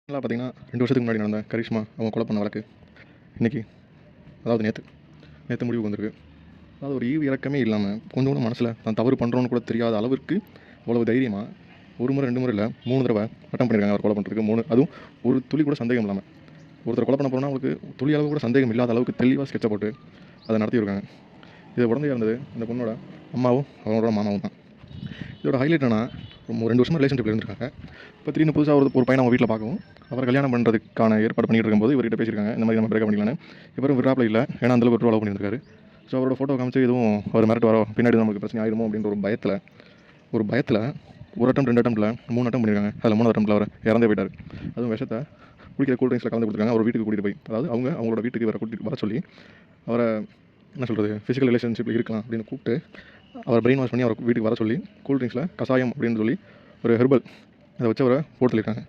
நல்லா பார்த்தீங்கன்னா 2 வருஷத்துக்கு முன்னாடி நடந்த கரிஷ்மா அவங்க கொலை பண்ண வழக்கு இன்றைக்கி, அதாவது நேற்று முடிவுக்கு வந்திருக்கு. அதாவது ஒரு ஈவு இறக்கமே இல்லாமல் கொஞ்சம் கூட மனசில் தான் தவறு பண்ணுறோன்னு கூட தெரியாத அளவிற்கு அவ்வளவு தைரியமாக 1 முறை 2 முறை இல்லை 3 தடவை அட்டம் பண்ணியிருக்காங்க அவர் கொலை பண்ணுறதுக்கு. 3 அதுவும் ஒரு துளி கூட சந்தேகம் இல்லாமல். ஒருத்தர் கொலை பண்ண போனால் அவங்களுக்கு துளி அளவு கூட சந்தேகம் இல்லாத அளவுக்கு தெளிவாக ஸ்கெட்சை போட்டு அதை நடத்தியிருக்காங்க. இதை உடனே இருந்தது அந்த பொண்ணோட அம்மாவும் அவங்களோட மாமாவும் தான். இதோட ஹைலைட் என்னன்னா, 2 வருஷமாக ரிலேஷன்ஷிப்பில் இருந்திருக்காங்க. இப்போ திடீர்னு புதுசாக ஒரு பையனை அவங்க வீட்டில் பார்க்கவும் அவரை கல்யாணம் பண்ணுறதுக்கான ஏற்பாடு பண்ணிட்டு இருக்கும்போது இவர்கிட்ட பேசியிருக்காங்க, இந்த மாதிரி நம்ம பிரேக்கப் பண்ணிக்கலான்னு. இவரும் விடுறாப்பில் இல்லை, ஏன்னா அந்தளவுக்கு ஒரு லவ் பண்ணியிருக்காரு. ஸோ அவரோட ஃபோட்டோ காமிச்சு எதுவும் அவர் மிரட்டு வர பின்னாடி நமக்கு பிரச்சனை ஆகிடுமோ அப்படின்ற ஒரு பயத்தில் ஒரு அட்டம் 2 அட்டம்ல 3 அட்டம் பண்ணியிருக்காங்க. அதில் 3 அட்டம்ல அவர் இறந்தே போயிட்டார். அதுவும் விஷத்தை குடிக்கிற கூல் ட்ரிங்க்ஸில் கலந்து கொடுத்துருக்காங்க. அவர் வீட்டுக்கு கூட்டிகிட்டு போய், அதாவது அவங்களோட வீட்டுக்கு வர சொல்லி அவரை என்ன சொல்கிறது ஃபிசிக்கல் ரிலேஷன்ஷிப்பில் இருக்கலாம் அப்படின்னு கூப்பிட்டு அவர் பிரெயின் வாஷ் பண்ணி அவர் வீட்டுக்கு வர சொல்லி கூல் ட்ரிங்க்ஸில் கசாயம் அப்படின்னு சொல்லி ஒரு ஹெர்பல் அதை வச்சு அவரை போட்டு சொல்லியிருக்காங்க.